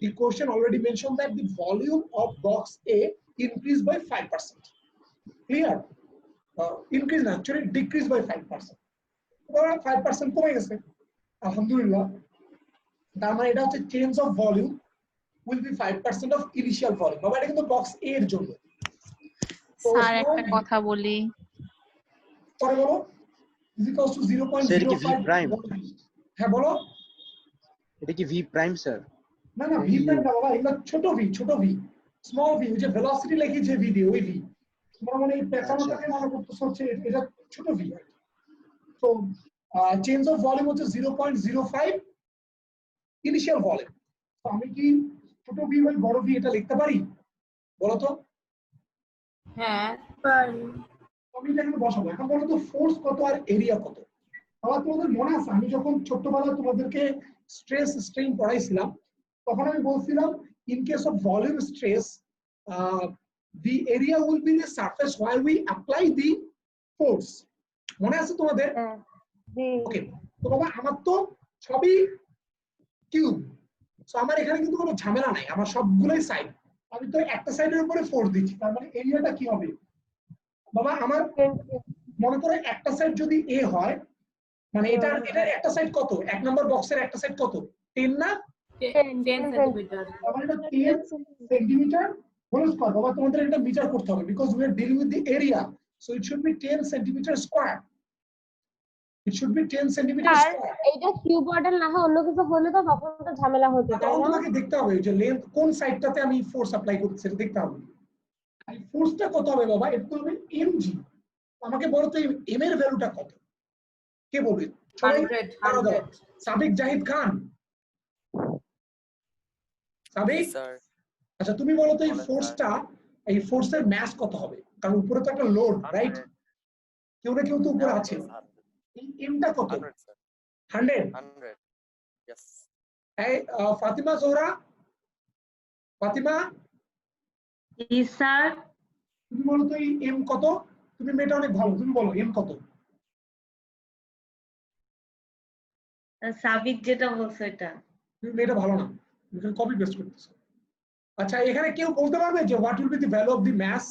The question already mentioned that the volume of box A increased by 5%. Clear? Increase actually decreased by 5%. 5% কমে গেছে আলহামদুলিল্লাহ। তার মানে এটা হচ্ছে change of volume will be 5% of initial volume। বাবা এটা কিন্তু বক্স A এর জন্য। স্যার একটা কথা বলি। পরে বলো is equals to 0.05 হ্যাঁ বলো। এটা কি ভি প্রাইম স্যার? না না ভি প্রাইম না বাবা, এটা ছোট ভি স্মল ভি, যে ভেলোসিটি লেখি যে ভি দিয়ে ওই ভি। তোমরা মানে এই প্যাটার্নটাকে মনে করতেছো হচ্ছে এটা ছোট ভি। তো চেঞ্জ অফ ভলিউম হচ্ছে 0.05 ইনিশিয়াল ভলিউম। তো আমি কি ছোট ভি বাই বড় ভি এটা লিখতে পারি বলো তো? হ্যাঁ পারি। আমি এটা এখানে বসাবো। এখন বলো তো ফোর্স কত আর এরিয়া কত? আবার তোমাদের মনে আছে আমি যখন ছোটবেলায় তোমাদেরকে স্ট্রেস স্ট্রেইন পড়াইছিলাম তখন আমি বলছিলাম in case of volume stress the area will be the surface while we apply the force। মনে আছে তোমাদের? ওকে তো বাবা আমার তো সবই কিউব, সো আমার এখানে কিন্তু কোনো ঝামেলা নাই, আমার সবগুলোই সাইড। আমি তো একটা সাইডের উপরে ফোর্স দিচ্ছি, তার মানে এরিয়াটা কি হবে বাবা? আমার মনে করো একটা সাইড যদি এ হয় মানে এটার একটা সাইড কত? এক নম্বর বক্সের একটা সাইড কত? 10 না? 10 সেন্টিমিটার। তাহলে এটা 10 সেন্টিমিটার হোল স্কয়ার। বাবা তোমাদের এটা মিটার করতে হবে because we are dealing with the area, so it should be 10 centimetre square. It should be 10 centimetre square. এইটা কিউব মডেল না হয় অন্য কিছু হলে তো তখন তো ঝামেলা হতো। তখন তোমাকে দেখতে হবে যে লেন্থ কোন সাইডটাতে আমি ফোর্স অ্যাপ্লাই করছি সেটা দেখতে হবে। এই ফোর্সটা কত হবে বাবা? এটা হবে mg। আমাকে বলো তো m এর ভ্যালুটা কত? কে বলবে? 100 সাবিক জাহিদ খান। সাবিক স্যার। আচ্ছা তুমি বলো তো এই ফোর্সটা, এই ফোর্সের মাস কত হবে? কারণ উপরে তো একটা লোড, রাইট? কেউ না কেউ তো উপরে আছে। এই এমটা কত? 100 यस। এই ফাতিমা জোহরা, ফাতিমা জি স্যার। তুমি বলো তো এই এম কত? তুমি মেয়েটা অনেক ভালো, তুমি বলো এম কত? সাবিক যেটা বলছে এটা। তুমি মেয়েটা ভালো না, তুমি কপি পেস্ট করতেছো। আচ্ছা এখানে কেউ বলতে পারবে যে what will be the value of the mass?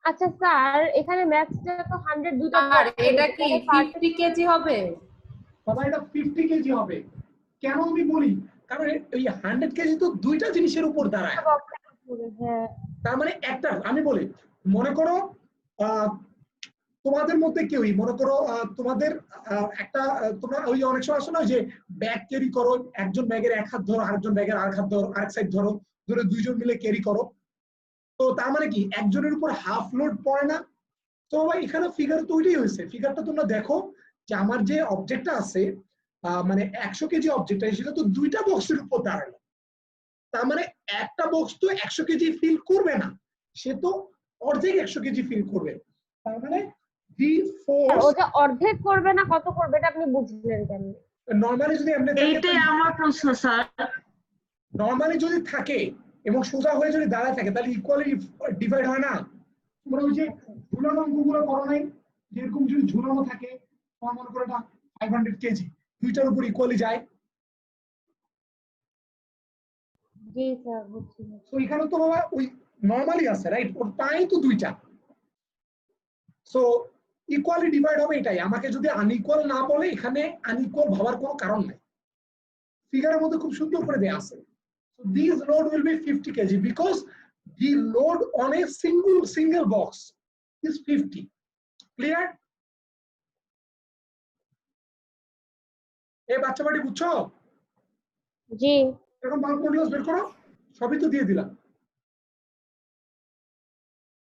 আচ্ছা স্যার এখানে ম্যাক্সটা তো 100 দুটো। আর এটা কি 50 কেজি হবে? বাবা এটা 50 কেজি হবে। কেন আমি বলি? কারণ এই 100 কেজি তো দুইটা জিনিসের উপর দাঁড়ায়। তার মানে একটা আমি বলি মনে করো তোমাদের মধ্যে কেউই মনে করো তোমাদের একটা তোমরা ওই অনেক সময় আসো না যে ব্যাগ ক্যারি করো, একজন ব্যাগের এক হাত ধরো, আরেকজন ব্যাগের আরেক হাত ধরো, আরেক সাইড ধরো, ধরে দুইজন মিলে ক্যারি করো। তো তার মানে কি একজনের উপর হাফ লোড পড়ে না? তো ভাই এখানে ফিগার তো ওইটাই হয়েছে। ফিগারটা তোমরা দেখো যে আমার যে অবজেক্টটা আছে মানে 100 কেজি অবজেক্ট সেটা তো দুইটা বক্সের উপর দাঁড়ালো। তার মানে একটা বক্স তো 100 কেজি ফিল করবে না, সে তো অর্ধেক 100 কেজি ফিল করবে। তার মানে দি ফোর্স ওটা অর্ধেক করবে না কত করবে এটা আপনি বুঝলেন কেন? নরমালি যদি এমনি থাকে, এইটাই আমার প্রশ্ন স্যার। নরমালি যদি থাকে এবং সোজা হয়ে যদি দাঁড়ায় থাকে তাহলে ইকুয়ালি ডিভাইড হয় না? তোমরা ওই যে ঝুলানো অঙ্কগুলো করো নাই, যেরকম যদি ঝুলানো থাকে তোমার মনে করো এটা 500 কেজি, দুইটার উপর ইকুয়ালি যায়। জি স্যার বুঝছি। তো এখানে তো বাবা ওই নরমালি আছে, রাইট? ওর পাই তো দুইটা, সো ইকুয়ালি ডিভাইড হবে এটাই। আমাকে যদি আনইকুয়াল না বলে এখানে আনইকুয়াল ভাবার কোনো কারণ নাই, ফিগারের মধ্যে খুব সুন্দর করে দেয়া আছে। So these load will be 50 kg because the load on a single box is 50. Clear? এই বাচ্চা বাড়ি বুঝছো? জি। এখন বাল্ব মডুলাস বের করো, সবই তো দিয়ে দিলাম।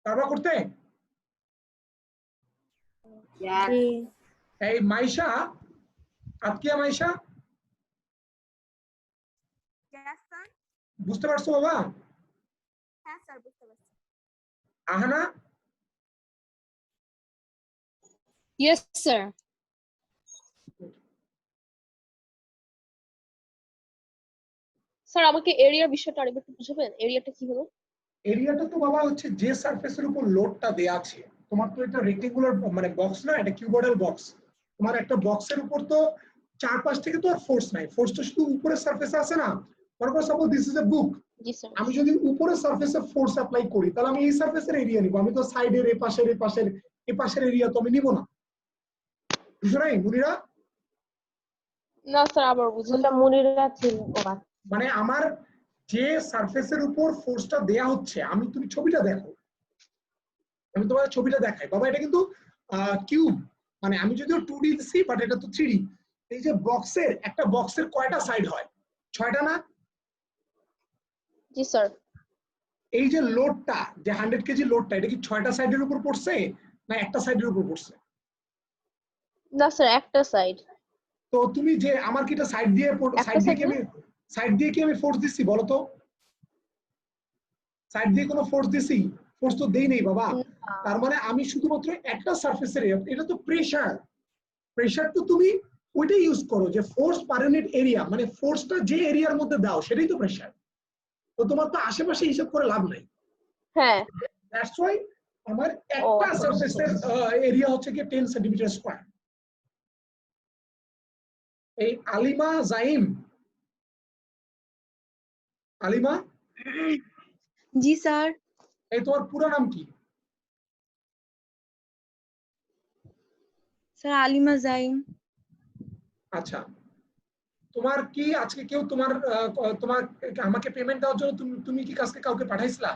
তারপর করতে এই মাইশা, আজকে মাইশা বুঝতে পারছো বাবা? হ্যাঁ স্যার বুঝতে পারছি। আহানা? Yes sir. স্যার আমাকে এরিয়ার বিষয়টা আরেকবার একটু বুঝাবেন, এরিয়াটা কি হলো? এরিয়াটা তো বাবা হচ্ছে যে সারফেসের উপর লোডটা দেয়া আছে। তোমার তো এটা রেক্টেঙ্গুলার মানে বক্স না, এটা কিউবয়েডাল বক্স। তোমার একটা বক্সের উপর তো চারপাশ থেকে তো আর ফোর্স নাই, ফোর্স তো শুধু উপরের সারফেসে আছে না, মনে করো suppose this is a book, G sir. আমি যদি উপরের সারফেসে ফোর্স অ্যাপ্লাই করি তাহলে আমি এই সারফেসের এরিয়া নিব, আমি তো সাইডের এ পাশের এরিয়া তো আমি নিব না। বুঝছো নাই মুনিরা? না স্যার আবার বুঝুন। ওটা মুনিরা ছিল ওরা। মানে আমার যে সারফেসের উপর ফোর্সটা দেয়া হচ্ছে, আমি তুমি ছবিটা দেখো, আমি তোমার ছবিটা দেখাই বাবা, এটা কিন্তু কিউব, মানে আমি যদিও 2D দিছি বাট এটা তো 3D। এই যে বক্সের, একটা বক্সের কয়টা সাইড হয়? 6টা না? জি স্যার। এই যে লোডটা, যে 100 কেজি লোডটা, এটা কি 6টা সাইডের উপর পড়ছে না একটা সাইডের উপর পড়ছে? না স্যার একটা সাইড। তো তুমি যে আমার কি এটা সাইড দিয়ে কি আমি ফোর্স দিচ্ছি বলো তো? সাইড দিয়ে কোনো ফোর্স দিছি? ফোর্স তো দেই নেই বাবা। তার মানে আমি শুধুমাত্র একটা সারফেসের, এটা তো প্রেসার, প্রেসার তো তুমি ওইটাই ইউজ করো যে ফোর্স পার ইউনিট এরিয়া, মানে ফোর্সটা যে এরিয়ার মধ্যে দাও সেটাই তো প্রেসার। তো তোমার তো আশেপাশে হিসাব করে লাভ নাই। হ্যাঁ। দ্যাটস ওয়াই আমার একটা সারফেসের এরিয়া হচ্ছে কি 10 সেন্টিমিটার স্কয়ার। এই আলিমা জাইম, আলিমা, জি স্যার। এই তোমার পুরো নাম কি? স্যার আলিমা জাইম। আচ্ছা, তোমার কি আজকে কেউ তোমার তোমার আমাকে পেমেন্ট দেওয়ার জন্য তুমি কি কাজকে কাউকে পাঠাইছিলা?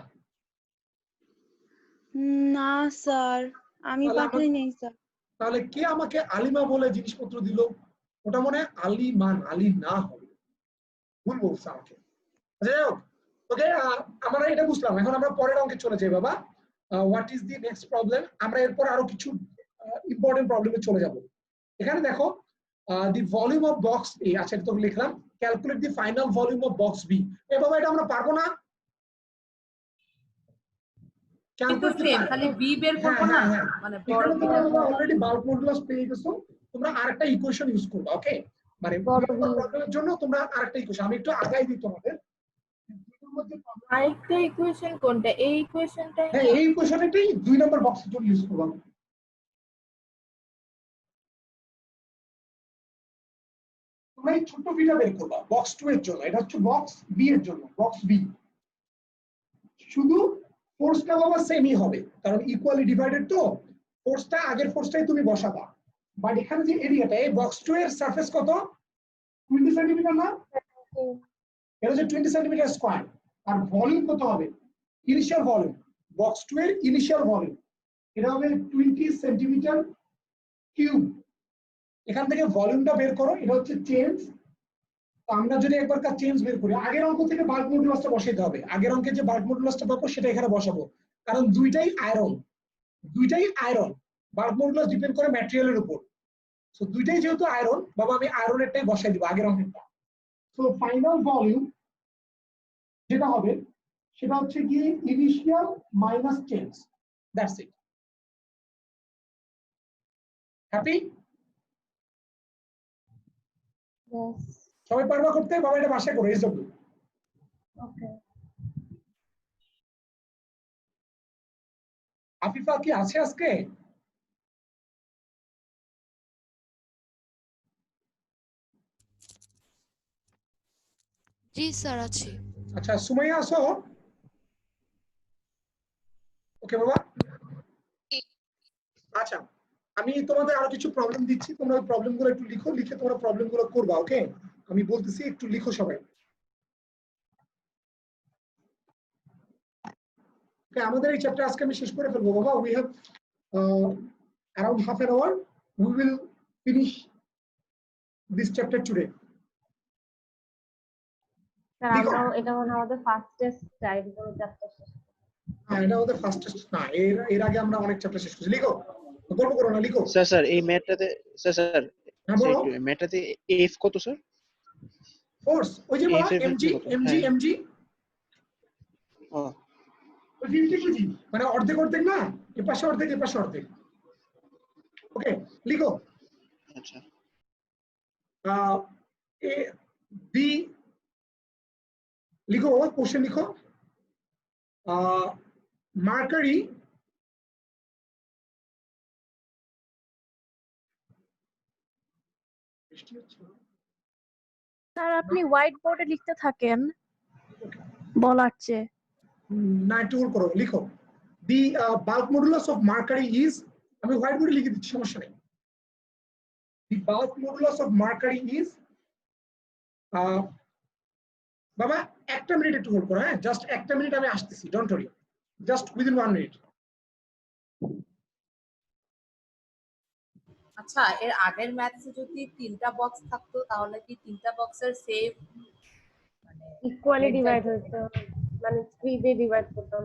না স্যার, আমি পাঠাই নাই স্যার। তাহলে কে আমাকে আলিমা বলে জিনিসপত্র দিল? ওটা মনে হয় আলিমান, আলী না হবে, ভুল বলছে আমাকে। যাই হোক, ওকে, আমরা এটা বুঝলাম। এখন আমরা পরের অঙ্কে চলে যাই বাবা। What is the next problem? আমরা এরপর আরো কিছু ইম্পর্টেন্ট প্রবলেমে চলে যাব। এখানে দেখো, the volume of box A, আচ্ছা এটা তো লিখলাম, calculate the final volume of box B. এ বাবা এটা আমরা পারবো না? খালি বি বের করব না, মানে বড় এখানে তোমরা অলরেডি বাল্ক মডুলাস পেয়ে গেছো, তোমরা আরেকটা ইকুয়েশন ইউজ করবে। ওকে, মানে প্রবলেমের জন্য তোমরা আরেকটা ইকুয়েশন, আমি একটু আগাই দিই তোমাদের। আরেকটা ইকুয়েশন কোনটা? এই ইকুয়েশনটাই? হ্যাঁ, এই ইকুয়েশনটাই 2 নম্বর বক্সের জন্য ইউজ করব। তোমরা এই ছোট বিটা বের করবা বক্স 2 এর জন্য, এটা হচ্ছে বক্স বি এর জন্য, বক্স বি। শুধু ফোর্সটা বাবা সেমই হবে, কারণ ইকুয়ালি ডিভাইডেড, তো ফোর্সটা আগের ফোর্সটাই তুমি বসাবা। বাট এখানে যে এরিয়াটা, এই বক্স 2 এর সারফেস কত? 20 সেন্টিমিটার না? এটা হচ্ছে 20 সেন্টিমিটার স্কয়ার। আর ভলিউম কত হবে? ইনিশিয়াল ভলিউম, বক্স 2 এর ইনিশিয়াল ভলিউম এটা হবে 20 সেন্টিমিটার কিউব। এখান থেকে ভলিউমটা বের করো, এটা হচ্ছে চেঞ্জ। আমরা যদি একবার চেঞ্জ বের করি, আগের অঙ্ক থেকে বাল্ক মডুলাসটা বসাইতে হবে। আগের অঙ্কে যে বাল্ক মডুলাসটা পাবো সেটা এখানে বসাবো, কারণ দুইটাই আয়রন। বাল্ক মডুলাস ডিপেন্ড করে ম্যাটেরিয়ালের উপর। সো দুইটাই যেহেতু আয়রন বাবা, আমি আয়রনেরটাই বসাই দিব আগের অঙ্কেরটা। সো ফাইনাল ভলিউম যেটা হবে সেটা হচ্ছে কি initial minus change, that's it. Happy? সবাই পারবা করতে? বাবা এটা বাসায় করো, এসডব্লিউ। ওকে। আফিফা কি আছে আজকে? জি স্যার আছি। আচ্ছা, সুমাইয়া আসো? ওকে বাবা। আচ্ছা, আমি তোমাদের আরো কিছু প্রবলেম দিচ্ছি, তোমরা ওই প্রবলেমগুলো একটু লিখো, লিখে তোমরা প্রবলেমগুলো করবা। ওকে, আমি বলতেছি একটু লিখো সবাই। ওকে, আমাদের এই চ্যাপ্টার আজকে আমি শেষ করে ফেলবো বাবা। We have around half an hour. We will finish this chapter today. Sir আমরা এটা মনে হয় আমাদের ফাস্টেস্ট টাইম করে চ্যাপ্টার শেষ। হ্যাঁ, এটা আমাদের ফার্স্টেস্ট না, এর আগে আমরা অনেক চ্যাপ্টার শেষ করেছি। লিখো, গল্প করো না, লিখো। স্যার এই ম্যাথটাতে স্যার হ্যাঁ বলো। ম্যাথটাতে এফ কত স্যার? ফোর্স ওই যে বলা এমজি এমজি এমজি, ও 50 কেজি, মানে অর্ধেক অর্ধেক না, এপাশে অর্ধেক এপাশে অর্ধেক। ওকে, লিখো। আচ্ছা, এ বি লিখো, কোশ্চেন লিখো। মার্কারি বৃষ্টি হচ্ছে। স্যার আপনি হোয়াইট বোর্ডে লিখতে থাকেন বলার চেয়ে। না একটু হোল্ড করো, লিখো the bulk modulus of mercury is, আমি হোয়াইট বোর্ডে লিখে দিচ্ছি, সমস্যা নেই। The bulk modulus of mercury is, বাবা একটা মিনিট একটু হোল্ড করো, হ্যাঁ জাস্ট একটা মিনিট, আমি আসতেছি, don't worry, just within 1 minute. আচ্ছা, এর আগের ম্যাথসে যদি 3টা বক্স থাকতো তাহলে কি 3টা বক্সের সেম মানে ইকুয়ালি ডিভাইড হইতো, মানে 3 দিয়ে ডিভাইড করতাম।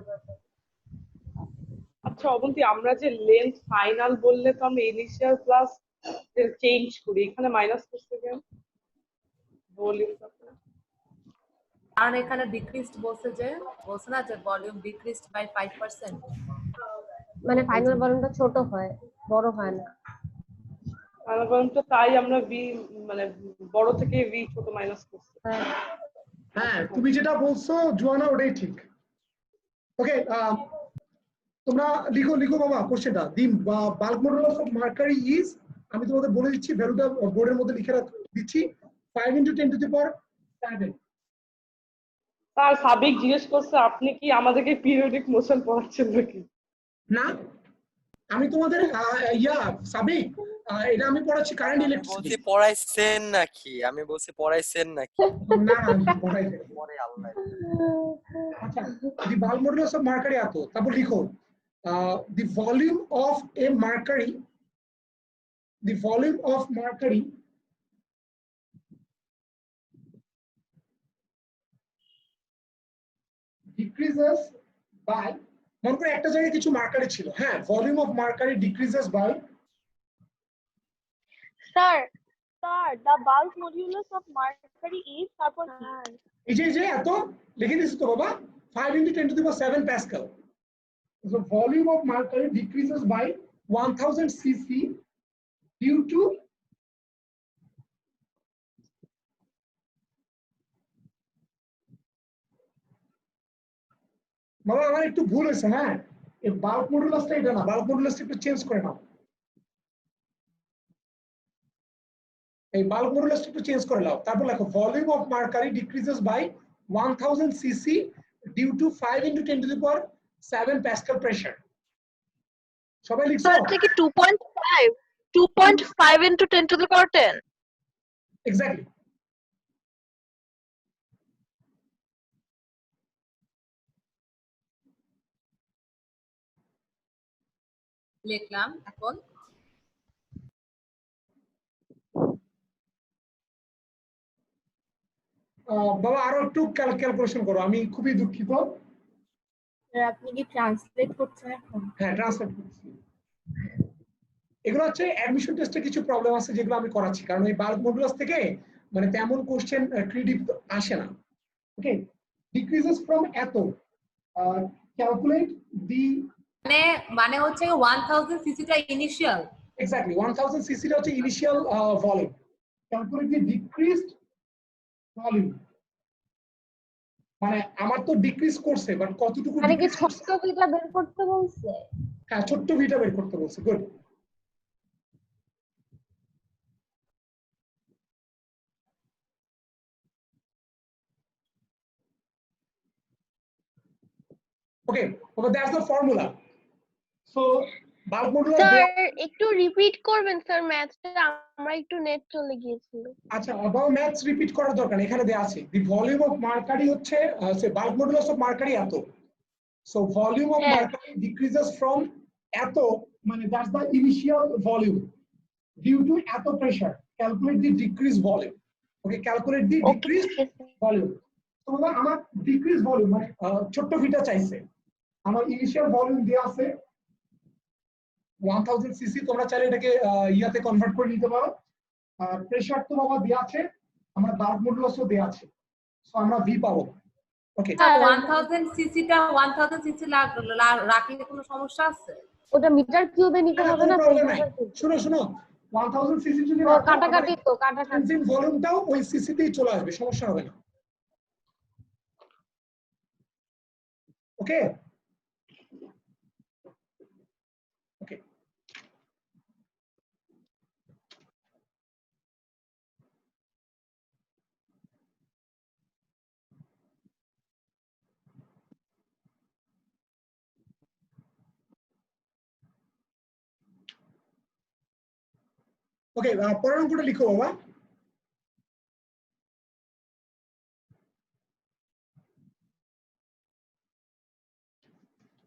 আচ্ছা অবন্তী, আমরা যে লেন্থ ফাইনাল বললে তো আমরা ইনিশিয়াল প্লাস চেঞ্জ করি, এখানে মাইনাস করতে কেন ভলিউমটা? কারণ এখানে ডিক্রিজড বলছে না যে ভলিউম ডিক্রিজড বাই 5%। মানে ফাইনাল ভলিউমটা ছোট হয়, বড় হয় না। তো তাই আমরা ভি মানে বড় থেকে ভি ছোট মাইনাস করছি। হ্যাঁ তুমি যেটা বলছো জোয়ানা ওটাই ঠিক। ওকে তোমরা লিখো লিখো বাবা কোশ্চেনটা। The bulk modulus of mercury is, আমি তোমাদের বলে দিচ্ছি, ভ্যালুটা বোর্ডের মধ্যে লিখে দিচ্ছি, 5 × 10⁻7। তার সাবিক জিজ্ঞেস করছে আপনি কি আমাদেরকে পিরিয়ডিক মোশন পড়াচ্ছেন নাকি? না আমি তোমাদের সাবিক, এটা আমি পড়াচ্ছি কারেন্ট ইলেকট্রিসিটি। পড়াইছেন নাকি? আমি বলছি পড়াইছেন নাকি? না না পড়াই দেয়। পরে আল্লাহ। আচ্ছা দি বাল্ক মডুলাস অফ মার্কারি এত, তারপর লিখো the volume of a mercury, the volume of mercury decreases by, মনে করে একটা জায়গায় কিছু মার্কারি ছিল, হ্যাঁ, volume of mercury decreases by, sir the bulk modulus of mercury is তারপর এই যে এত লিখে দিছি তো বাবা, 5 × 10⁻7 Pascal. So volume of mercury decreases by 1000 cc due to বাবা আমার একটু ভুল হয়েছে, হ্যাঁ এই বাল্ক মডুলাসটা এটা না, বাল্ক মডুলাসটা একটু চেঞ্জ করে নাও, এই বাল্ক মডুলাসটা একটু চেঞ্জ করে নাও, তারপর লেখো volume of mercury decreases by 1000 cc due to 5 × 10⁻7 Pascal pressure. সবাই লিখছো? স্যার এটা কি 2.5 × 10⁻10? এক্স্যাক্টলি। লিখলাম এখন। বাবা আরো একটু ক্যালকুলেশন করো, আমি খুবই দুঃখিত। আপনি কি ট্রান্সলেট করছেন এখন? হ্যাঁ ট্রান্সলেট করছি। এগুলো হচ্ছে অ্যাডমিশন টেস্টে কিছু প্রবলেম আছে যেগুলো আমি করাচ্ছি, কারণ এই বাল্ক মডুলাস থেকে মানে তেমন কোশ্চেন ক্রিয়েটিভ আসে না। ওকে, ডিক্রিজেস ফ্রম এত, ক্যালকুলেট দি, মানে হচ্ছে 1000 সিসিটা ইনিশিয়াল, এক্স্যাক্টলি 1000 সিসি হচ্ছে initial volume, calculate the decreased volume, মানে আমার তো ডিক্রিজ করছে বাট কতটুকু, মানে কি ছোট্ট ভিটা বের করতে বলছে? হ্যাঁ ছোট্ট ভিটা বের করতে বলছে, good. Okay, well that's the formula. So bulk modulus, sir একটু রিপিট করবেন স্যার, ম্যাথটা আমরা একটু নেট চলে গিয়েছিল। আচ্ছা about maths রিপিট করার দরকার নেই, এখানে দেয়া আছে the volume of mercury হচ্ছে say bulk modulus of mercury এত, so volume of mercury decreases from এত, মানে that's the initial volume due to এত pressure, calculate the decreased volume. Okay, calculate the decreased volume. তো বাবা আমার decreased volume মানে ছোট্ট ভিটা চাইছে, আমার ইনিশিয়াল ভলিউম দেয়া আছে 1000 সিসি, তোমরা চাইলে এটাকে ইয়াতে কনভার্ট করে নিতে পারো, প্রেসার তো বাবা দেয়া আছে, আমরা বাল্ক মডুলাসও দেয়া আছে, সো আমরা ভি পাবো। ওকে 1000 সিসিটা 1000 সিসি রাখলে কোনো সমস্যা আছে? ওটা মিটার কিউবে নিতে হবে না? শুনো 1000 সিসি যদি কাটাকাটি তো কাটাকাটি, ভলিউমটাও ওই সিসিতেই চলে আসবে, সমস্যা হবে না। ওকে ওকে ওকে, পরের অঙ্কটা লিখো বাবা।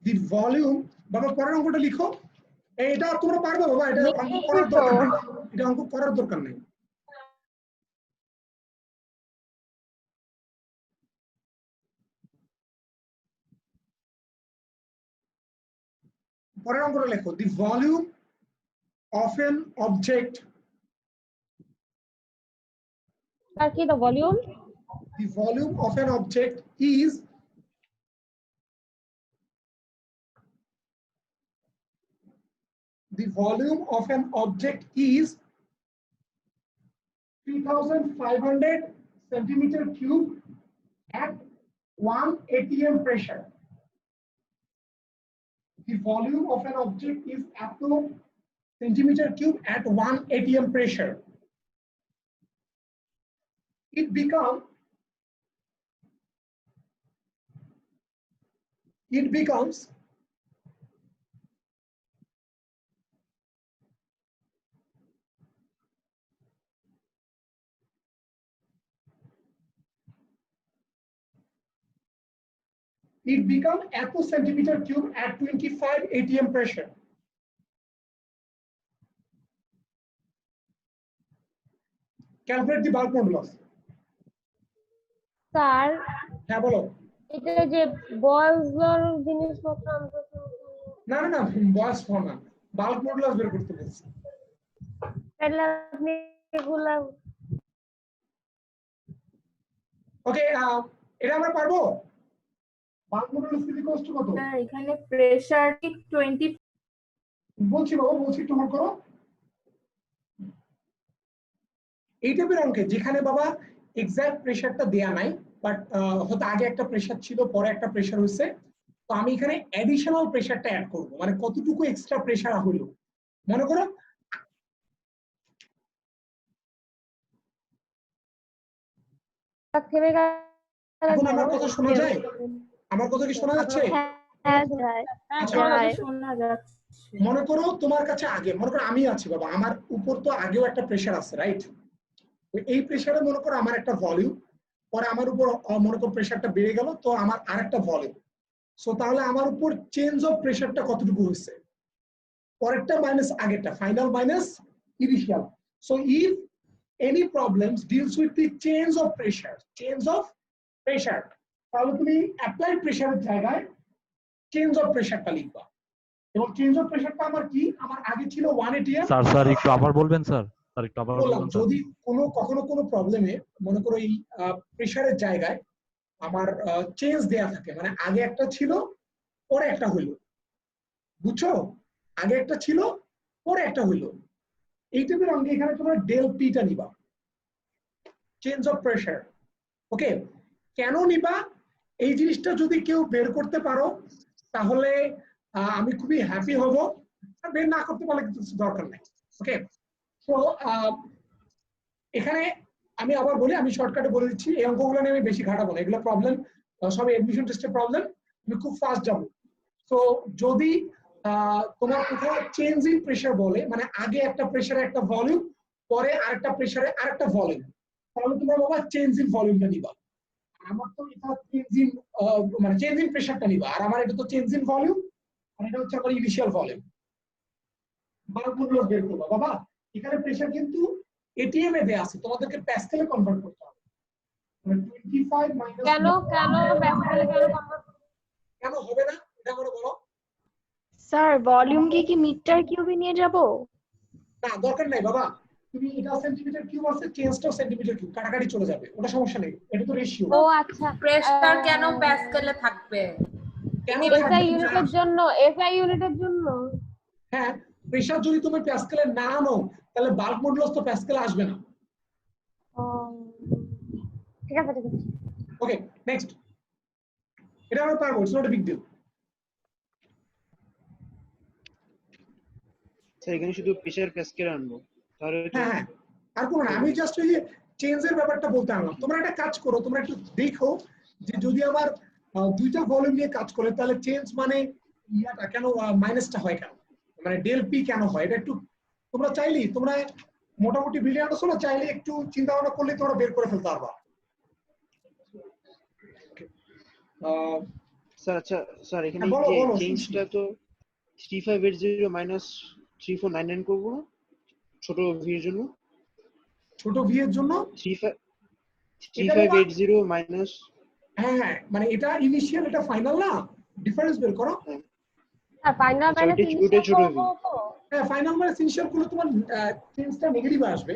দি ভলিউম, বাবা পরের অঙ্কটা লিখো। এটা তোমরা পারবে বাবা, এটা অঙ্ক করার দরকার নেই, এটা অঙ্ক করার দরকার নেই। পরের অঙ্কটা লেখো। দি ভলিউম অফ এন অবজেক্ট, আর কি the volume the volume of an object is the volume of an object is 3500 centimeter cube at 1 atm pressure. The volume of an object is up to centimeter cube at 1 atm pressure. It becomes at a centimeter cube at 25 atm pressure. Calculate the bulk modulus. Sir হ্যাঁ বলো। এটা যে বয়সের জিনিসপত্র আমরা না না না, বয়স ফর্ম না, বাল্ক মডুলাস বের করতে বলছি। তাহলে আপনি এগুলা ওকে, এটা আমরা পারবো। বাল্ক মডুলাস ইকুয়ালস টু কত? স্যার এখানে প্রেসার 20 বলছি বাবা, বলছি একটু হোল্ড করো। এই টাইপের অঙ্কে যেখানে বাবা এক্সাক্ট প্রেসারটা দেয়া নাই, বাট হয়তো আগে একটা প্রেসার ছিল, পরে একটা প্রেসার হয়েছে, তো আমি এখানে অ্যাডিশনাল প্রেসারটা অ্যাড করব, মানে কতটুকু এক্সট্রা প্রেসার হলো। মনে করো থেমে গেল। এখন আমার কথা শোনা যায়? আমার কথা কি শোনা যাচ্ছে? হ্যাঁ যায়। আচ্ছা, যায়। শোনা যাচ্ছে। মনে করো তোমার কাছে আগে, মনে করো আমি আছি বাবা, আমার উপর তো আগেও একটা প্রেসার আছে, রাইট? এই প্রেসারে মনে করো আমার একটা ভলিউম, পরে আমার উপর মনে করো প্রেসারটা বেড়ে গেল, তো আমার আরেকটা ভলিউম। সো তাহলে আমার উপর চেঞ্জ অফ প্রেসারটা কতটুকু হয়েছে? পরেরটা মাইনাস আগেরটা, final minus initial. So if any problems deals with the change of pressure, তাহলে তুমি অ্যাপ্লাইড প্রেসারের জায়গায় চেঞ্জ অফ প্রেসারটা লিখবা। এবং চেঞ্জ অফ প্রেসারটা আমার কি, আমার আগে ছিল 1 atm। স্যার একটু আবার বলবেন স্যার, একটু আবার বললাম বলবেন। যদি কখনো কোনো প্রবলেমে মনে করো এই প্রেসারের জায়গায় আমার চেঞ্জ দেয়া থাকে, মানে আগে একটা ছিল পরে একটা হইলো, বুঝছো? আগে একটা ছিল পরে একটা হইলো, এই টাইপের অঙ্কে এখানে তোমরা ডেল পিটা নিবা, চেঞ্জ অফ প্রেসার। ওকে, কেন নিবা এই জিনিসটা যদি কেউ বের করতে পারো তাহলে আমি খুবই হ্যাপি হব, আর বের না করতে পারলে কিছু দরকার নাই। ওকে, তো এখানে আমি আবার বলি, আমি শর্টকাটে বলে দিচ্ছি, এই অঙ্কগুলো নিয়ে আমি বেশি ঘাটাবো না, এগুলো প্রবলেম সব এডমিশন টেস্টের প্রবলেম, আমি খুব ফাস্ট যাবো। তো যদি তোমার কোথাও চেঞ্জ ইন প্রেসার বলে, মানে আগে একটা প্রেসারে একটা ভলিউম, পরে আরেকটা প্রেসারে আরেকটা ভলিউম, তাহলে তোমরা বাবা চেঞ্জ ইন ভলিউমটা নিবা। আমার তো এটা চেঞ্জ ইন মানে চেঞ্জ ইন প্রেসারটা নিবা, আর আমার এটা তো চেঞ্জ ইন ভলিউম, আর এটা হচ্ছে আমার ইনিশিয়াল ভলিউম। বাল্ক মডুলাস বের করবা বাবা। এখানে প্রেসার কিন্তু এটিএম এ দেয়া আছে, তোমাদেরকে প্যাসকেলে কনভার্ট করতে হবে। মানে 25 মাইনাস কেন প্যাসকেলে কনভার্ট কেন হবে না এটা আমাকে বলো। স্যার ভলিউম কি মিটার কিউবে নিয়ে যাব? না, দরকার নাই বাবা, তুমি এটা সেন্টিমিটার কিউব আছে, চেঞ্জটা সেন্টিমিটার কিউব, কাটাকাটি চলে যাবে, ওটা সমস্যা নেই, এটা তো রেশিও। ও আচ্ছা, প্রেসার কেন প্যাসকেলে থাকবে? কেন এসআই ইউনিটের জন্য হ্যাঁ, প্রেসার যদি তুমি প্যাসকেলে না আনো তাহলে বাল্ক মডুলাস তো প্যাসকেলে আসবে না। ঠিক আছে। Okay, next. এটা আমরা পারবো, it's not a big deal. Sir এখানে শুধু প্রেসার প্যাসকেল আনবো তাহলে? হ্যাঁ, আর কোনো না, আমি জাস্ট ওই যে চেঞ্জের ব্যাপারটা বলতে আনলাম। তোমরা একটা কাজ করো, তোমরা একটু দেখো যে যদি আবার দুইটা ভলিউম নিয়ে কাজ করে তাহলে চেঞ্জ মানে ইয়াটা কেন মাইনাসটা হয়, কেন মানে ডেল পি কেন হয়, এটা একটু তোমরা চাইলেই তোমরা মোটামুটি ব্রিলিয়ান্ট আছো না, চাইলে একটু চিন্তা ভাবনা করলে তোমরা বের করে ফেলতে পারবা। স্যার আচ্ছা স্যার এখানে বলো, যে বলো, চেঞ্জটা তো 3580 মাইনাস 3499 করব না ছোট ভি এর জন্য? ছোট ভি এর জন্য 3580 মাইনাস, হ্যাঁ হ্যাঁ, মানে এটা ইনিশিয়াল এটা ফাইনাল না, ডিফারেন্স বের করো। আর ফাইনাল মাইনাস ওটাই ইনিশিয়াল ছোট করবো ভি। তো। হ্যাঁ, ফাইনাল মাইনাস ইনিশিয়াল করলে তোমার চেঞ্জটা নেগেটিভ আসবে,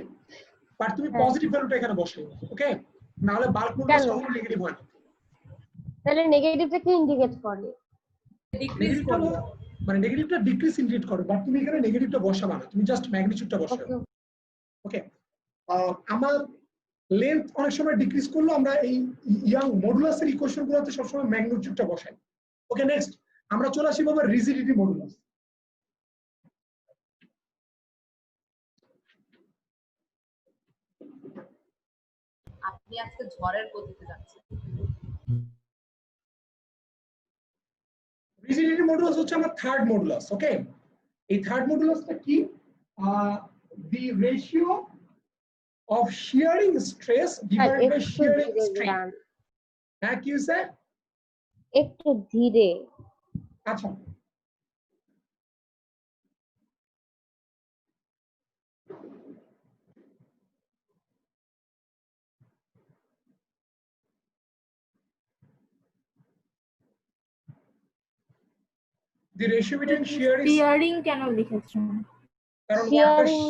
বাট তুমি পজিটিভ ভ্যালুটা এখানে বসাই, ওকে? না হলে বাল্ক মডুলাস কখনো নেগেটিভ হয় না। তাহলে নেগেটিভটা কি ইন্ডিকেট করে? ডিক্রিজ নেগেটিভটা করবে। মানে নেগেটিভটা ডিক্রিজ ইন্ডিকেট করে, বাট তুমি এখানে নেগেটিভটা বসাবা না, তুমি জাস্ট ম্যাগনিটিউডটা বসাবে, ওকে? আমার লেন্থ অনেক সময় ডিক্রিজ করলো, আমরা এই ইয়াং মডুলাসের ইকুয়েশনগুলোতে সবসময় ম্যাগনিটিউডটা বসাই। ওকে, নেক্সট আমরা চলে আসি বাবা রিজিডিটি মডুলাস। আপনি আজকে ঝড়ের গতিতে যাচ্ছেন। রিজিডিটি মডুলাস হচ্ছে আমার থার্ড মডুলাস, ওকে? এই থার্ড মডুলাসটা কি? The ratio of shearing stress divided by shearing strain. হ্যাঁ, কি হইছে? একটু ধীরে। আচ্ছা, the ratio between shearing steering কেন লিখেছেন? কারণ Shearing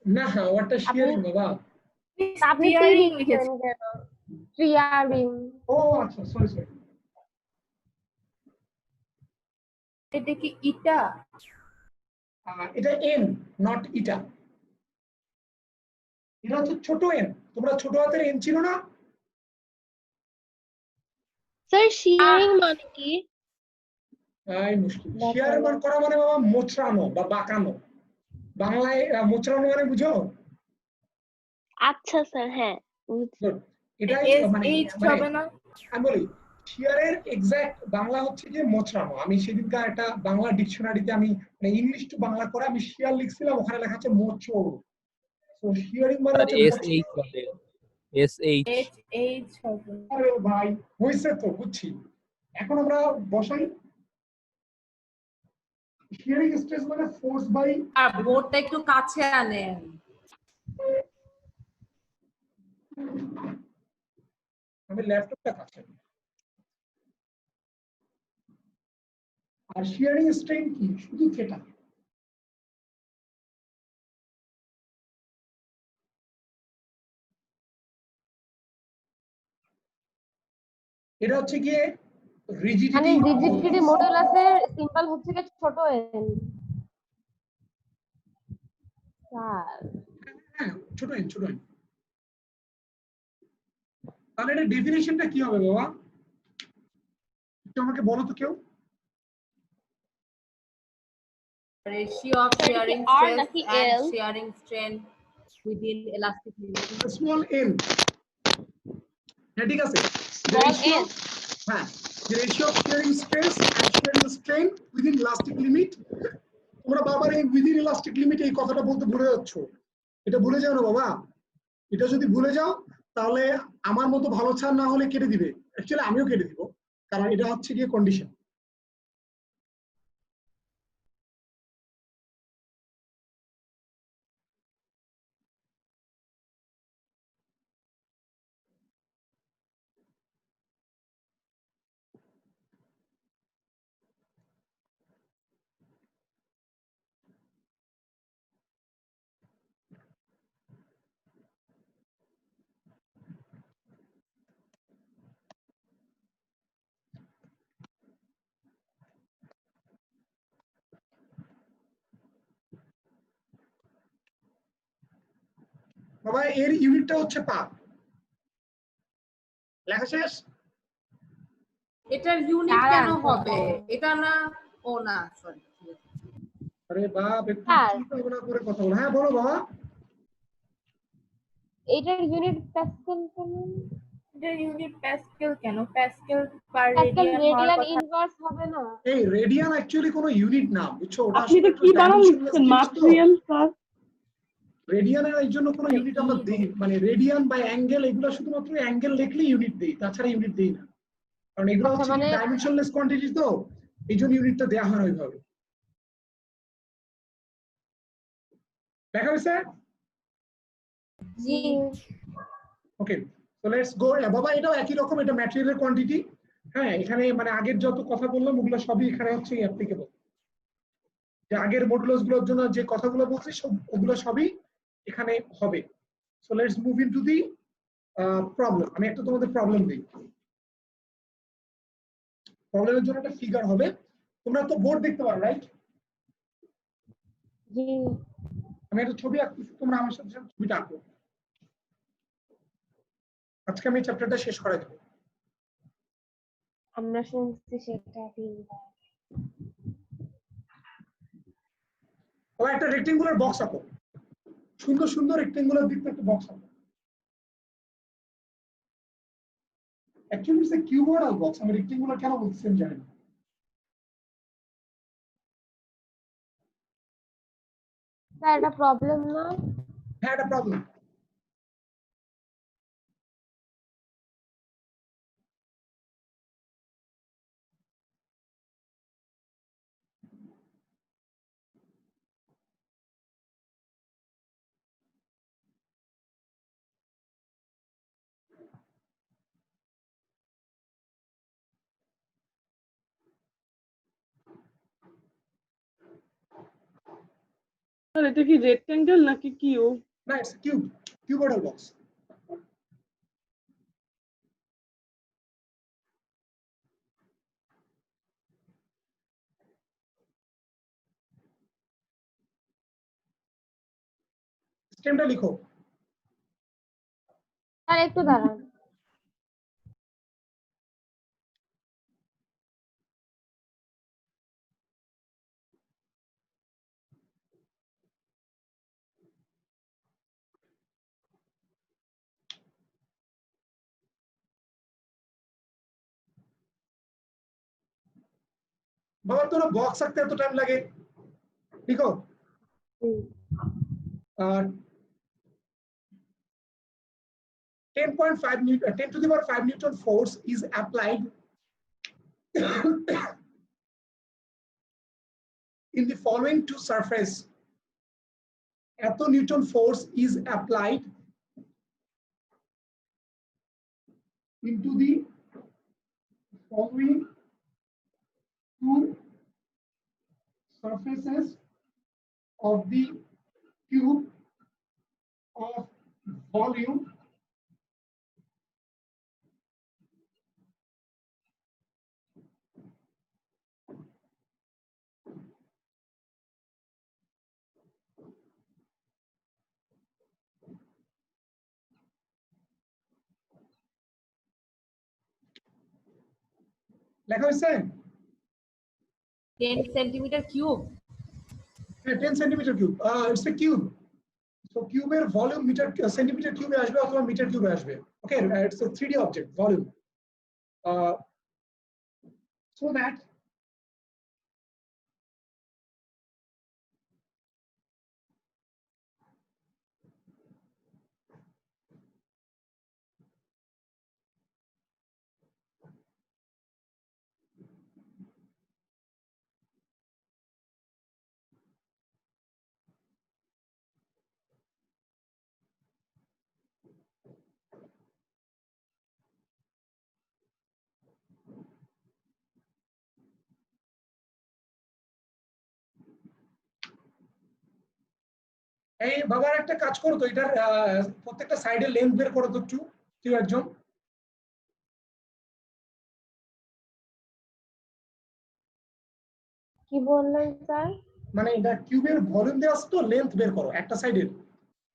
না ওয়াটটা shearing বাবা। আপনি স্টিয়ারিং কি লিখেছেন লিখেছেন কেন? স্টিয়ারিং। ও আচ্ছা, সরি। এটা কি ইটা? এটা n নট ইটা, এটা হচ্ছে ছোট n। তোমরা ছোট হাতের n ছিল না? স্যার শিয়ারিং মানে কি? এই মুশকিল, শিয়ার মান করা মানে বাবা মোচড়ানো বা বাঁকানো। বাংলায় মোচড়ানো মানে বুঝো? আচ্ছা স্যার, হ্যাঁ বুঝছি। এটাই মানে হবে না? আমি বলি শিয়ারের এক্সাক্ট বাংলা হচ্ছে যে মোচড়ানো। আমি সেদিনকার একটা বাংলা ডিকশনারিতে আমি মানে ইংলিশ টু বাংলা করে আমি শিয়ার লিখছিলাম, ওখানে লেখা আছে মোচড়। তো শিয়ারিং মানে হচ্ছে এসএইচ হবে, এসএইচ। এইচ হবে। আরে ভাই হইছে তো, বুঝছি। এখন আমরা বসাই শিয়ারিং স্ট্রেস মানে ফোর্স বাই। আর বোর্ডটা একটু কাছে আনেন। আমি ল্যাপটপটা কাছে। আর শিয়ারিং স্ট্রেন কি? শুধু থিটা। এটা হচ্ছে গিয়ে মানে রিজিডিটি রিজিডিটি মডুলাসের সিম্বল হচ্ছে কি ছোট n। স্যার হ্যাঁ, ছোট n। তাহলে এটা ডেফিনিশনটা কি হবে বাবা? একটু আমাকে বলো তো কেউ। Ratio of shearing R stress নাকি and L? shearing strain within elastic limit. Small n, হ্যাঁ ঠিক আছে। Small n? হ্যাঁ, the ratio of shearing stress and shearing strain within elastic limit। তোমরা বাবার এই within elastic limit এই কথাটা বলতে ভুলে যাচ্ছ। এটা ভুলে যাও না বাবা। এটা যদি ভুলে যাও তাহলে আমার মতো ভালো ছাড় না হলে কেটে দিবে। অ্যাকচুয়ালি আমিও কেটে দিব, কারণ এটা হচ্ছে গিয়ে কন্ডিশন। বাবা এর ইউনিটটা হচ্ছে পাক। লেখা শেষ? এটার ইউনিট কেন হবে? এটা না, ও না সরি। আরে বাপ, একটু স্যার। চিন্তা ভাবনা করে কথা বলো। হ্যাঁ বলো বাবা। এটার ইউনিট প্যাসকেল কেন? এটার ইউনিট প্যাসকেল কেন? প্যাসকেল পার প্যাসকেল রেডিয়ান হওয়ার রেডিয়ান কথা। ইনভার্স হবে না? এই রেডিয়ান অ্যাকচুয়ালি কোনো ইউনিট না, বুঝছো? ওটা আপনি তো আসলে কি বানান dimensionless লিখছেন? জিনিস তো। মার্সিয়ান স্যার? রেডিয়ানের এই জন্য কোনো ইউনিট আমরা দিই, মানে রেডিয়ান বা অ্যাঙ্গেল এগুলো শুধুমাত্র অ্যাঙ্গেল লিখলেই ইউনিট দিই, তাছাড়া ইউনিট দিই না, কারণ এগুলো আচ্ছা, হচ্ছে মানে ডাইমেনশনলেস কোয়ান্টিটি, তো এই জন্য ইউনিটটা দেওয়া হয় না ওইভাবে। দেখা হয়েছে? জি। ওকে, সো লেটস গো। বাবা এটাও একই রকম, এটা ম্যাটেরিয়ালের কোয়ান্টিটি। হ্যাঁ, এখানে মানে আগের যত কথা বললাম ওগুলো সবই এখানে হচ্ছে অ্যাপ্লিকেবল। যে আগের মডুলাস গুলোর জন্য যে কথাগুলো বলছি সব ওগুলো সবই এখানে হবে। So let's move into the problem. আমি একটা তোমাদের প্রবলেম দিই। প্রবলেমের জন্য একটা ফিগার হবে, তোমরা তো বোর্ড দেখতে পারো, রাইট? জি, আমি একটা ছবি আঁকতেছি, তোমরা আমার সাথে সাথে ছবিটা আঁকো। আজকে আমি চ্যাপ্টারটা শেষ করে দেবো। আমরা শুনছি সেটা 3বার। ও একটা রেক্টেঙ্গুলার বক্স আঁকো, সুন্দর সুন্দর রেক্টেঙ্গুলার দিকটা একটা বক্স আঁকো। Actually it's a cuboidal box, আমি রেক্টেঙ্গুলার কেন বলছি আমি জানি না। স্যার এটা প্রবলেম না? হ্যাঁ, এটা প্রবলেম। স্যার এটা কি রেক্টেঙ্গেল নাকি কিউব? না, ইটস কিউব, কিউবয়েডাল বক্স। সিস্টেমটা লিখো। স্যার একটু দাঁড়ান। বাবা তোরা বক্স আঁকতে এত টাইম লাগে? লিখো। 10.5 Newton, 10 to the power 5 Newton force is applied in the following two surface. এত Newton force is applied into the following two surfaces of the cube of volume লেখা হয়েছে? 10 centimetre cube. 10 centimetre cube, it's a cube. So কিউবের volume metre centimetre কিউবে আসবে অথবা metre কিউবে আসবে। Okay, it's a 3D object volume. So that এই বাবার একটা কাজ করো তো, এটার প্রত্যেকটা সাইডের লেন্থ বের করো তো একটু, কেউ একজন। কি বললেন স্যার? মানে এটা কিউবের ভলিউম দেওয়া আছে তো, লেন্থ বের করো একটা সাইডের,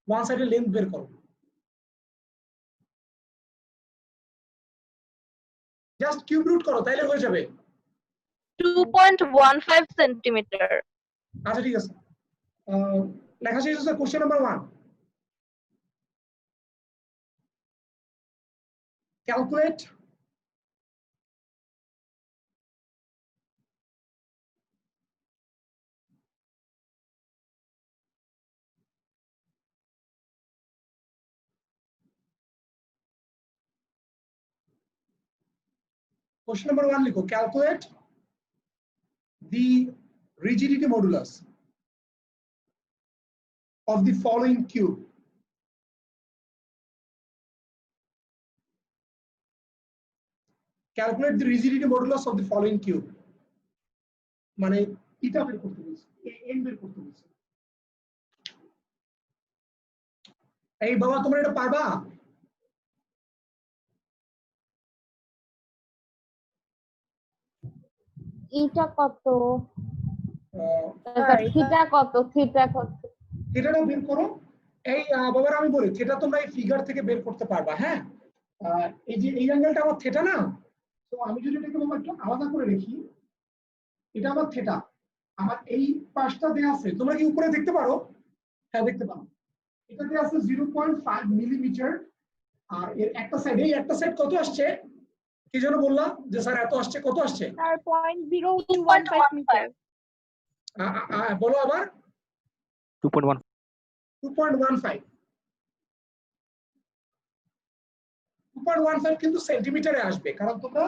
ওয়ান সাইডের লেন্থ বের করো। জাস্ট কিউব রুট করো তাইলে হয়ে যাবে। 2.15 সেন্টিমিটার। আচ্ছা ঠিক আছে, লেখা শেষ হচ্ছে। Question number 1, calculate Question number 1 লিখো, calculate the rigidity modulus of the following cube. Calculate the rigidity modulus of the following cube. মানে এটা বের করতে বলছি, n বের করতে বলছি। এই বাবা তোমরা এটা পারবা? এটা কত? স্যার, থিটা কত? থিটা কত? থিটাটা বের করো। এই বাবার আমি বলি থিটা তোমরা এই ফিগার থেকে বের করতে পারবা। হ্যাঁ, এই যে এই অ্যাঙ্গেলটা আমার থিটা না, তো আমি যদি এটাকে বাবা একটু আলাদা করে রাখি, এটা আমার থিটা, আমার এই পাশটা দেয়া আছে, তোমরা কি উপরে দেখতে পারো? হ্যাঁ দেখতে পারো, এটাতে আছে 0.5 মিলিমিটার। আর এর একটা সাইড, এই একটা সাইড কত আসছে কি যেন বললাম যে স্যার এত আসছে, কত আসছে? Sir 0.0215 metre. বলো আবার। 2.1 2.15 2.15 কিন্তু সেন্টিমিটারে আসবে, কারণ তোমরা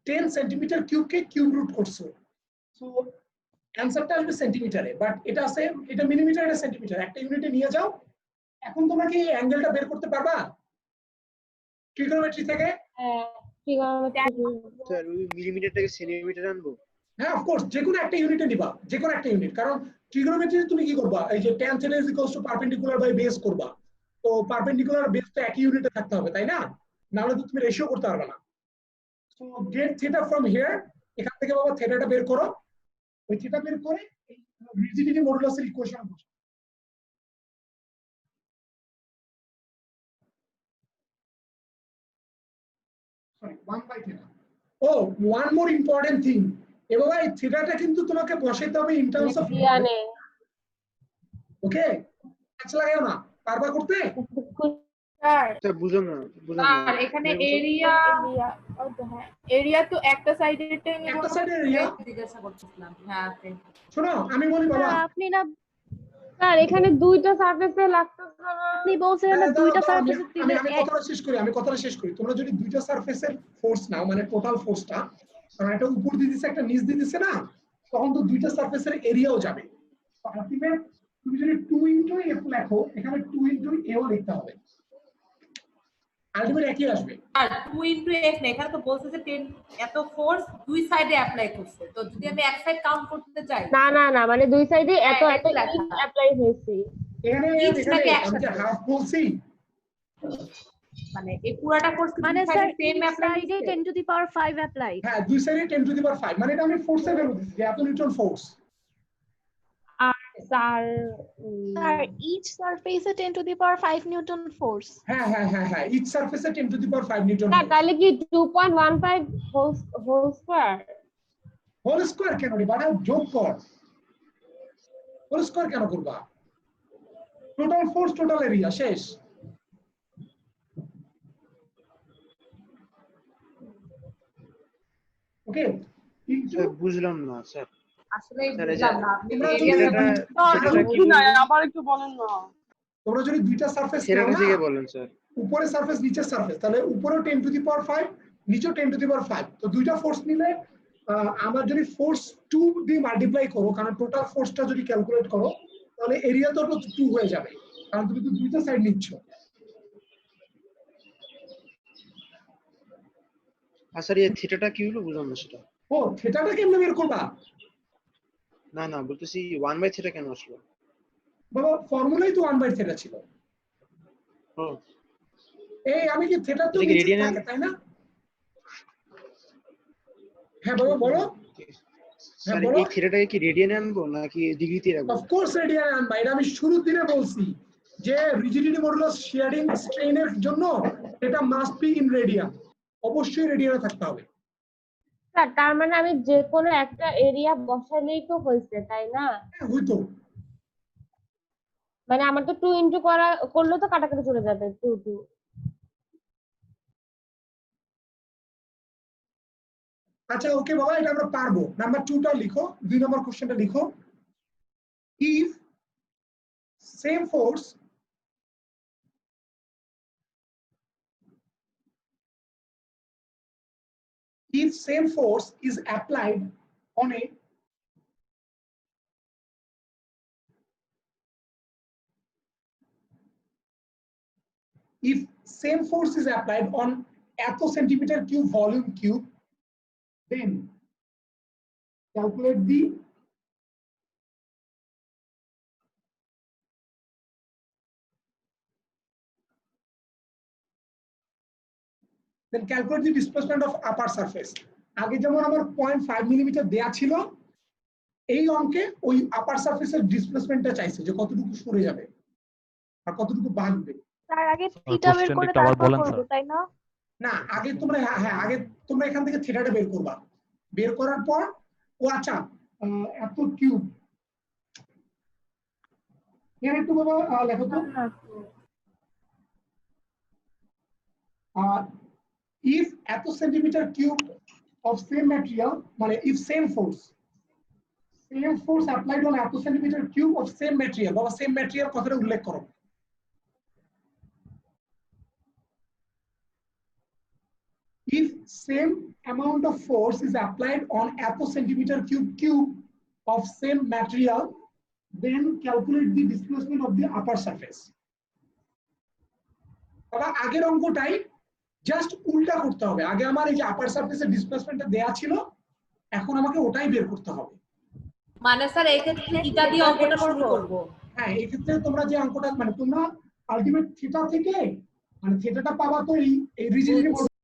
10 সেন্টিমিটার কিউবকে কিউব রুট করছো, সো অ্যানসারটা আসবে সেন্টিমিটারে। বাট এটা আছে, এটা মিলিমিটার, এটা সেন্টিমিটার, একটা ইউনিটে নিয়ে যাও। এখন তোমরা কি অ্যাঙ্গেলটা বের করতে পারবা ট্রিগোনোমেট্রি থেকে? স্যার ওই মিলিমিটারটাকে সেন্টিমিটার আনবো? হ্যাঁ অফকোর্স, যে কোনো একটা ইউনিটে নিবা, যে কোনো একটা ইউনিট। কারণ ট্রিগোনোমেট্রি তুমি কি করবা, এই যে tan θ = পারপেন্ডিকুলার বাই বেস করবা, তো পারপেন্ডিকুলার বেস তো একই ইউনিটে থাকতে হবে, তাই না? নাহলে তো তুমি রেশিও করতে পারবে না। So get theta from here, এখান থেকে বাবা থিটাটা বের করো। ওই থিটা বের করে রিজিডিটি মডুলাসের ইকুয়েশন বসাও। সরি 1/θ। ও ওয়ান মোর ইম্পর্টেন্ট থিং, এবার এই থিটাটা কিন্তু তোমাকে বসাইতে হবে ইন টার্মস অফ রিয়ানে। ওকে, আচ্ছা লাগে না পারবা করতে? স্যার স্যার বুঝলাম না, আর এখানে এরিয়া, হ্যাঁ এরিয়া তো একটা সাইডেরটাই নিব, একটা সাইডের এরিয়া জিজ্ঞাসা করতেছিলাম। হ্যাঁ শোনো আমি বলি বাবা, আপনি না স্যার এখানে দুইটা সারফেসে লাগতেছে না? আপনি বলছিলেন না দুইটা সারফেসে দিলে আমি কথাটা শেষ করি। তোমরা যদি দুইটা সারফেসের ফোর্স নাও, মানে টোটাল ফোর্সটা, কারণ একটা উপর দিয়ে দিছে একটা নিচ দিয়ে দিছে না, তখন তো দুইটা সারফেসের এরিয়াও যাবে। তো আলটিমেট তুমি যদি 2 * f লেখো, এখানে 2 * a ও লিখতে হবে, আলটিমেট একই আসবে। আর 2 * f না, এখানে তো বলছে যে 10 এত ফোর্স দুই সাইডে অ্যাপ্লাই করছে, তো যদি আমি এক সাইড কাউন্ট করতে চাই, না না না, মানে দুই সাইডে এত হ্যাঁ, এত এটা লেখা। ইট অ্যাপ্লাই হয়েছে। এখানে আমি যে হাফ বলছি, মানে এই পুরাটা ফোর্স মানে দুই স্যার সাইডে সেম each অ্যাপ্লাই side এ 10⁵ অ্যাপ্লাই। হ্যাঁ দুই সাইডে 10⁵, মানে এটা আমি ফোর্সে বের দিচ্ছি যে এত নিউটন ফোর্স। আর স্যার স্যার each surface এ 10⁵ নিউটন ফোর্স। হ্যাঁ হ্যাঁ হ্যাঁ হ্যাঁ, ইচ সারফেসে 10⁵ নিউটন। স্যার তাহলে কি 2.15 হোল স্কয়ার? হোল স্কয়ার কেন রে বাড়া, যোগ কর। হোল স্কয়ার কেন করবা? টোটাল ফোর্স টোটাল এরিয়া শেষ। ওকে স্যার বুঝলাম না স্যার। আসলে স্যার, বুঝলাম না আপনি তোমরা এরিয়া বুঝি না, আবার একটু বলেন না। তোমরা যদি দুইটা সারফেস সেটা নাও না, থেকে বলেন স্যার। উপরে সারফেস নিচের সারফেস, তাহলে উপরেও 10⁵, নিচেও 10⁵। তো দুইটা ফোর্স নিলে আমার যদি ফোর্স 2 দিয়ে মাল্টিপ্লাই করো, কারণ টোটাল ফোর্সটা যদি ক্যালকুলেট করো, তাহলে এরিয়া তো 2 হয়ে যাবে, কারণ তুমি তো দুইটা সাইড নিচ্ছ। আর স্যার এই থিটাটা কি হলো বুঝলাম না সেটা। ও থিটাটা কেমনে বের করবা? না না বলতেছি 1/θ কেন আসলো? বাবা ফর্মুলাই তো 1/θ ছিল। ও এই আমি কি থিটা তো এটা কি নিচে রেডিয়ানে? থাকে তাই না? হ্যাঁ বাবা বলো। স্যার বলো। এই থিটাটাকে কি রেডিয়ানে আনবো নাকি ডিগ্রিতে রাখবো? অফ কোর্স রেডিয়ানে আনবা, এটা আমি শুরুর দিনে বলছি যে রিজিডিটি মডুলাস শিয়ারিং স্ট্রেইনের জন্য এটা মাস্ট বি ইন রেডিয়ান, অবশ্যই রেডিয়ানে থাকতে হবে। স্যার তার মানে আমি যে কোনো একটা এরিয়া বসালেই তো হয়েছে, তাই না? হ্যাঁ হইতো। মানে আমার তো 2 * করলে তো কাটাকাটি চলে যাবে, 2 2। আচ্ছা ওকে বাবা, এটা আমরা পারবো। নাম্বার 2টা লিখো, 2 নম্বর কোশ্চেনটা লিখো। If same force if if same force is applied on a এত centimetre cube volume cube, then calculate the displacement of upper surface. আগে যেমন আমার 0.5 মিলিমিটার দেয়া ছিল, এই অঙ্কে ওই আপার সারফেসের ডিসপ্লেসমেন্টটা চাইছে যে কতটুকু সরে যাবে আর কতটুকু বাড়বে। তার আগে থিটা বের করে তারপর করব, তাই না? না, আগে তোমরা আগে তোমরা এখান থেকে থিটাটা বের করবা, বের করার পর ও আচ্ছা এত কিউব এর একটু বাবা লেখো তো। if এত centimetre cube of same material, মানে if same force applied on এত centimetre cube of same material, বাবা same material কথাটা উল্লেখ করো। If same amount of force is applied on এত centimetre cube of same material, then calculate the displacement of the upper surface. বাবা আগের অঙ্কটাই just উল্টা করতে হবে, আগে আমার এই যে আপার সারফেসের ডিসপ্লেসমেন্টটা দেয়া ছিল, এখন আমাকে ওটাই বের করতে হবে। মানে স্যার এই ক্ষেত্রে থিটা দিয়ে অঙ্কটা শুরু করব। হ্যাঁ, এই ক্ষেত্রে তোমরা যে অঙ্কটা মানে তোমরা আলটিমেট থিটা থেকে মানে থিটাটা পাবা তো এই রিজিয়নে